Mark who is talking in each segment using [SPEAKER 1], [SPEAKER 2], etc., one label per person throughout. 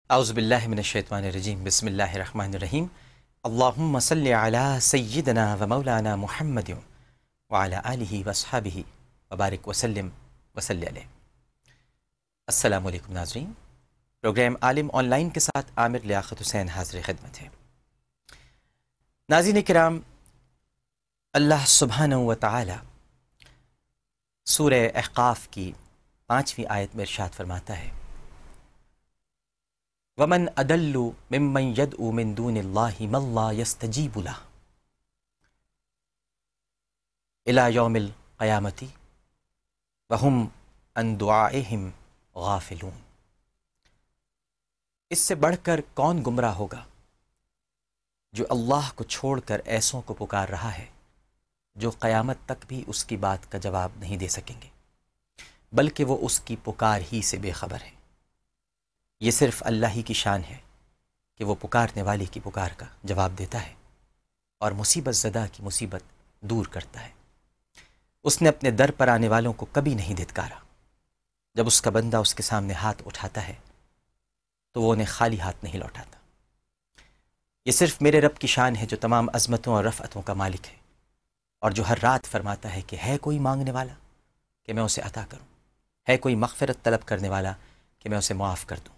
[SPEAKER 1] اعوذ باللہ من الشیطان الرجیم بسم اللہ الرحمن الرحیم اللہم صلی علی سیدنا و مولانا محمد وعلی آلہ واصحابہ وبارک وسلم وصلی علیہ۔ السلام علیکم ناظرین، پروگرام عالم آن لائن کے ساتھ عامر لیاقت حسین حاضر خدمت ہے۔ ناظرین کرام، اللہ سبحانہ و تعالی سورہ احقاف کی 5ویں آیت میں ارشاد فرماتا ہے، وَمَنْ أَضَلُّ مِمَّنْ يَدْعُو مِنْ دُونِ اللَّهِ مَنْ لَا يَسْتَجِيبُ لَهُ إِلَى يَوْمِ الْقِيَامَةِ وَهُمْ عَنْ دُعَائِهِمْ غَافِلُونَ۔ اس سے بڑھ کر کون گمراہ ہوگا جو اللہ کو چھوڑ کر ایسوں کو پکار رہا ہے جو قیامت تک بھی اس کی بات کا جواب نہیں دے سکیں گے، بلکہ وہ اس کی پکار ہی سے بے خبر ہیں۔ یہ صرف اللہ ہی کی شان ہے کہ وہ پکارنے والے کی پکار کا جواب دیتا ہے اور مصیبت زدہ کی مصیبت دور کرتا ہے۔ اس نے اپنے در پر آنے والوں کو کبھی نہیں دھتکارا۔ جب اس کا بندہ اس کے سامنے ہاتھ اٹھاتا ہے تو وہ انہیں خالی ہاتھ نہیں لوٹاتا۔ یہ صرف میرے رب کی شان ہے جو تمام عظمتوں اور رفعتوں کا مالک ہے، اور جو ہر رات فرماتا ہے کہ ہے کوئی مانگنے والا کہ میں اسے عطا کروں، ہے کوئی مغفرت طلب کرنے والا کہ میں اسے معاف کر دوں۔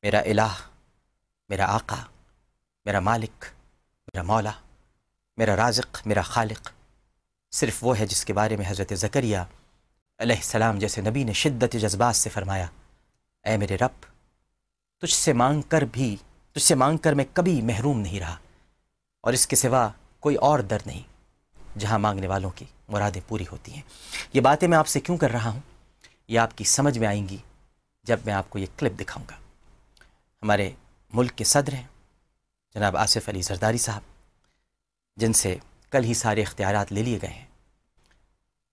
[SPEAKER 1] میرا الہ، میرا آقا، میرا مالک، میرا مولا، میرا رازق، میرا خالق صرف وہ ہے جس کے بارے میں حضرت زکریا علیہ السلام جیسے نبی نے شدت جذبات سے فرمایا، اے میرے رب، تجھ سے مانگ کر میں کبھی محروم نہیں رہا، اور اس کے سوا کوئی اور در نہیں جہاں مانگنے والوں کی مرادیں پوری ہوتی ہیں۔ یہ باتیں میں آپ سے کیوں کر رہا ہوں، یہ آپ کی سمجھ میں آئیں گی جب میں آپ کو یہ کلپ دکھاؤں گا۔ ہمارے ملک کے صدر ہیں جناب آصف علی زرداری صاحب، جن سے کل ہی سارے اختیارات لے لیے گئے ہیں،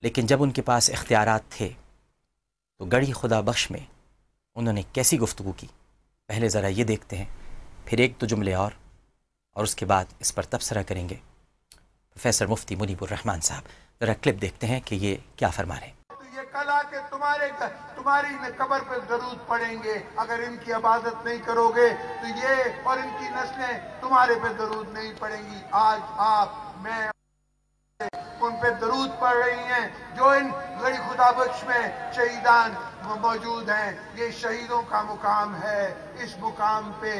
[SPEAKER 1] لیکن جب ان کے پاس اختیارات تھے تو گڑھی خدا بخش میں انہوں نے کیسی گفتگو کی، پہلے ذرا یہ دیکھتے ہیں، پھر ایک دو جملے اور اس کے بعد اس پر تبصرہ کریں گے پروفیسر مفتی منیب الرحمان صاحب۔ ذرا کلپ دیکھتے ہیں کہ یہ کیا فرما رہے ہیں۔
[SPEAKER 2] کلا کہ تمہاری قبر پہ درود پڑیں گے، اگر ان کی عبادت نہیں کرو گے تو یہ اور ان کی نسلیں تمہارے پہ درود نہیں پڑیں گی۔ آج آپ میں ان پہ درود پڑھ رہی ہیں جو ان گڑھی خدا بخش میں شہیدان موجود ہیں۔ یہ شہیدوں کا مقام ہے، اس مقام پہ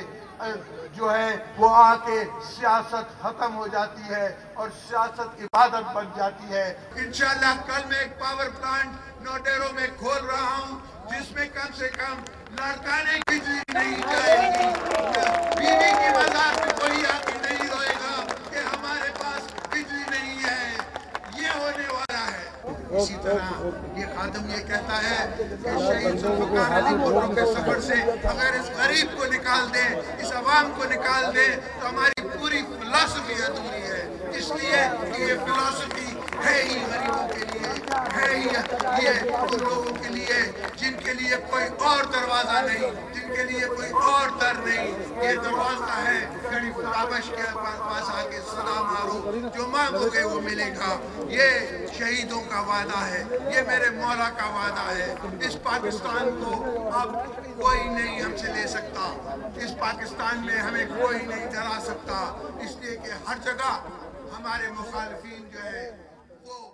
[SPEAKER 2] جو ہے وہ آ کے سیاست ختم ہو جاتی ہے اور سیاست عبادت بن جاتی ہے۔ انشاءاللہ کل میں ایک پاور پلانٹ نوڈیرو میں کھول رہا ہوں جس میں کم سے کم لڑکانے کی بجلی نہیں جائے گی، بیوی کی مزار پہ کوئی آدمی نہیں روئے گا کہ ہمارے پاس بجلی نہیں ہے۔ یہ ہونے والا ہے۔ اسی طرح یہ خادم یہ کہتا ہے کہ شہید ذوالفقار علی بھٹو کے سفر سے اگر اس غریب کو نکال دیں، اس عوام کو نکال دیں تو ہماری پوری فلسفی ادھوری ہے۔ اس لیے کہ یہ فلسفی ہے ہی غریبوں کے لیے، ہے ہی یہ ان لوگوں کے لیے جن کے لیے کوئی اور دروازہ نہیں، جن کے لیے کوئی اور در نہیں۔ یہ دروازہ ہے گڑھی خدا بخش کے پاس آ کے سلام مارو، جو مانگو گے وہ ملے گا۔ یہ شہیدوں کا وعدہ ہے، یہ میرے مولا کا وعدہ ہے۔ اس پاکستان کو اب کوئی نہیں ہم سے لے سکتا، اس پاکستان میں ہمیں کوئی نہیں ڈرا سکتا، اس لیے کہ ہر جگہ ہمارے مخالفین جو ہے وہ۔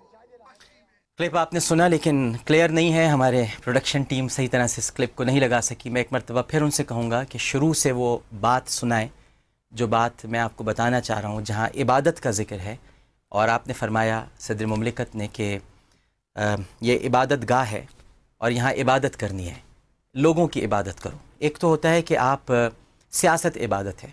[SPEAKER 1] کلپ آپ نے سنا لیکن کلیئر نہیں ہے، ہمارے پروڈکشن ٹیم صحیح طرح سے اس کلپ کو نہیں لگا سکی۔ میں ایک مرتبہ پھر ان سے کہوں گا کہ شروع سے وہ بات سنائیں جو بات میں آپ کو بتانا چاہ رہا ہوں، جہاں عبادت کا ذکر ہے، اور آپ نے فرمایا صدر مملکت نے کہ یہ عبادت گاہ ہے اور یہاں عبادت کرنی ہے، لوگوں کی عبادت کرو۔ ایک تو ہوتا ہے کہ آپ سیاست عبادت ہے،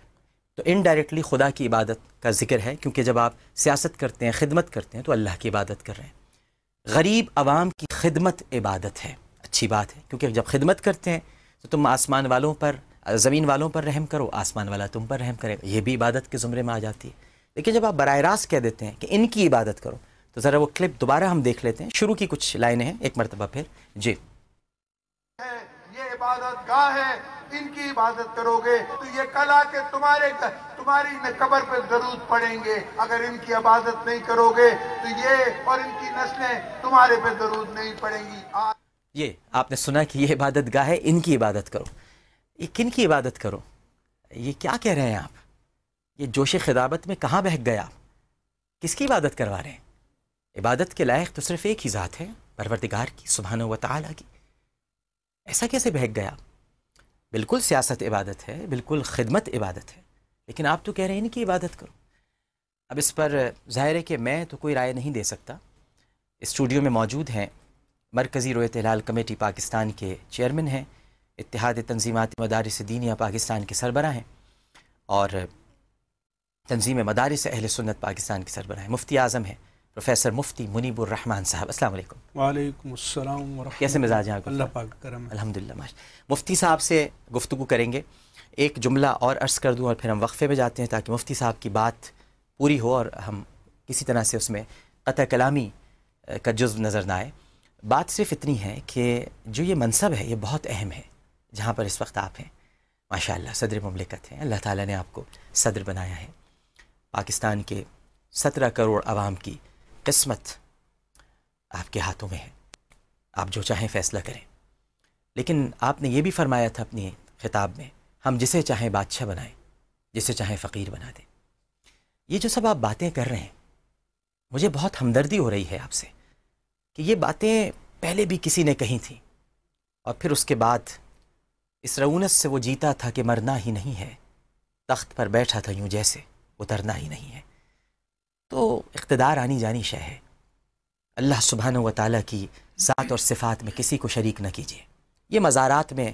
[SPEAKER 1] تو انڈائریکٹلی خدا کی عبادت کا ذکر ہے، کیونکہ جب آپ سیاست کرتے ہیں، خدمت کرتے ہیں تو اللہ کی عبادت کر رہے ہیں۔ غریب عوام کی خدمت عبادت ہے، اچھی بات ہے، کیونکہ جب خدمت کرتے ہیں تو تم آسمان والوں پر، زمین والوں پر رحم کرو، آسمان والا تم پر رحم کرے گا، یہ بھی عبادت کے زمرے میں آ جاتی ہے۔ لیکن جب آپ براہ راست کہہ دیتے ہیں کہ ان کی عبادت کرو، تو ذرا وہ کلپ دوبارہ ہم دیکھ لیتے ہیں، شروع کی کچھ لائنیں ہیں ایک مرتبہ پھر۔ جی،
[SPEAKER 2] یہ عبادت گاہ ہے، ان کی عبادت کرو گے تو یہ کلا کہ تمہاری قبر پہ درود پڑیں گے، اگر ان کی عبادت نہیں کرو گے تو یہ اور ان کی نسلیں تمہارے پہ درود نہیں پڑیں گی۔
[SPEAKER 1] یہ آپ نے سنا کہ یہ عبادت گاہ ہے، ان کی عبادت کرو۔ یہ کن کی عبادت کرو؟ یہ کیا کہہ رہے ہیں آپ؟ یہ جوش خطابت میں کہاں بہک گیا؟ کس کی عبادت کروا رہے ہیں؟ عبادت کے لائق تو صرف ایک ہی ذات ہے، پروردگار کی سبحانہ و تعالیٰ کی. ایسا کیسے بہک گیا؟ بالکل سیاست عبادت ہے، بالکل خدمت عبادت ہے، لیکن آپ تو کہہ رہے ہیں ان کی عبادت کرو. اب اس پر ظاہر ہے کہ میں تو کوئی رائے نہیں دے سکتا. اسٹوڈیو میں موجود ہیں مرکزی رویت ہلال کمیٹی پاکستان کے چیئرمین ہیں، اتحاد تنظیمات مدارس دینیہ پاکستان کے سربراہ ہیں، اور تنظیم مدارس اہل سنت پاکستان کے سربراہ ہیں، مفتی اعظم ہیں پروفیسر مفتی منیب الرحمان صاحب. السلام علیکم.
[SPEAKER 3] وعلیکم السلام ورحمۃ اللہ.
[SPEAKER 1] کیسے مزاج ہیں آپ؟
[SPEAKER 3] اللہ پاک کرم.
[SPEAKER 1] الحمدللہ. مفتی صاحب سے گفتگو کریں گے. ایک جملہ اور عرض کر دوں اور پھر ہم وقفے پہ جاتے ہیں تاکہ مفتی صاحب کی بات پوری ہو اور ہم کسی طرح سے اس میں قطع کلامی کا جزو نظر نہ آئے. بات صرف اتنی ہے کہ جو یہ منصب ہے یہ بہت اہم ہے جہاں پر اس وقت آپ ہیں. ماشاءاللہ صدر مملکت ہیں، اللہ تعالیٰ نے آپ کو صدر بنایا ہے. پاکستان کے 17 کروڑ عوام کی قسمت آپ کے ہاتھوں میں ہے، آپ جو چاہیں فیصلہ کریں. لیکن آپ نے یہ بھی فرمایا تھا اپنی خطاب میں، ہم جسے چاہیں بادشاہ بنائیں، جسے چاہیں فقیر بنا دیں. یہ جو سب آپ باتیں کر رہے ہیں مجھے بہت ہمدردی ہو رہی ہے آپ سے کہ یہ باتیں پہلے بھی کسی نے کہی تھیں اور پھر اس کے بعد اس رعونت سے وہ جیتا تھا کہ مرنا ہی نہیں ہے، تخت پر بیٹھا تھا یوں جیسے اترنا ہی نہیں ہے. تو اقتدار آنی جانی شے ہے. اللہ سبحانہ و تعالیٰ کی ذات اور صفات میں کسی کو شریک نہ کیجیے. یہ مزارات میں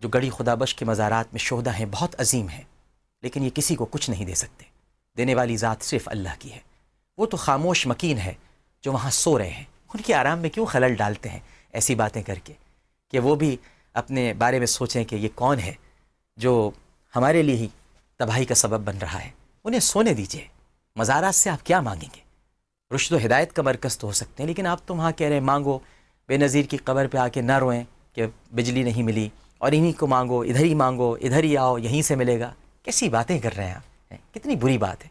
[SPEAKER 1] جو گڑی خدا بخش کے مزارات میں شہدا ہیں بہت عظیم ہیں، لیکن یہ کسی کو کچھ نہیں دے سکتے. دینے والی ذات صرف اللہ کی ہے. وہ تو خاموش مکین ہے جو وہاں سو رہے ہیں، ان کے آرام میں کیوں خلل ڈالتے ہیں ایسی باتیں کر کے کہ وہ بھی اپنے بارے میں سوچیں کہ یہ کون ہے جو ہمارے لیے ہی تباہی کا سبب بن رہا ہے. انہیں سونے دیجیے. مزارات سے آپ کیا مانگیں گے؟ رشد و ہدایت کا مرکز تو ہو سکتے ہیں، لیکن آپ تو وہاں کہہ رہے ہیں مانگو، بے نظیر کی قبر پہ آ کے نہ روئیں کہ بجلی نہیں ملی، اور انہی کو مانگو، ادھر ہی مانگو، ادھر ہی آؤ، یہیں سے ملے گا. کیسی باتیں کر رہے ہیں آپ؟ کتنی بری بات ہے.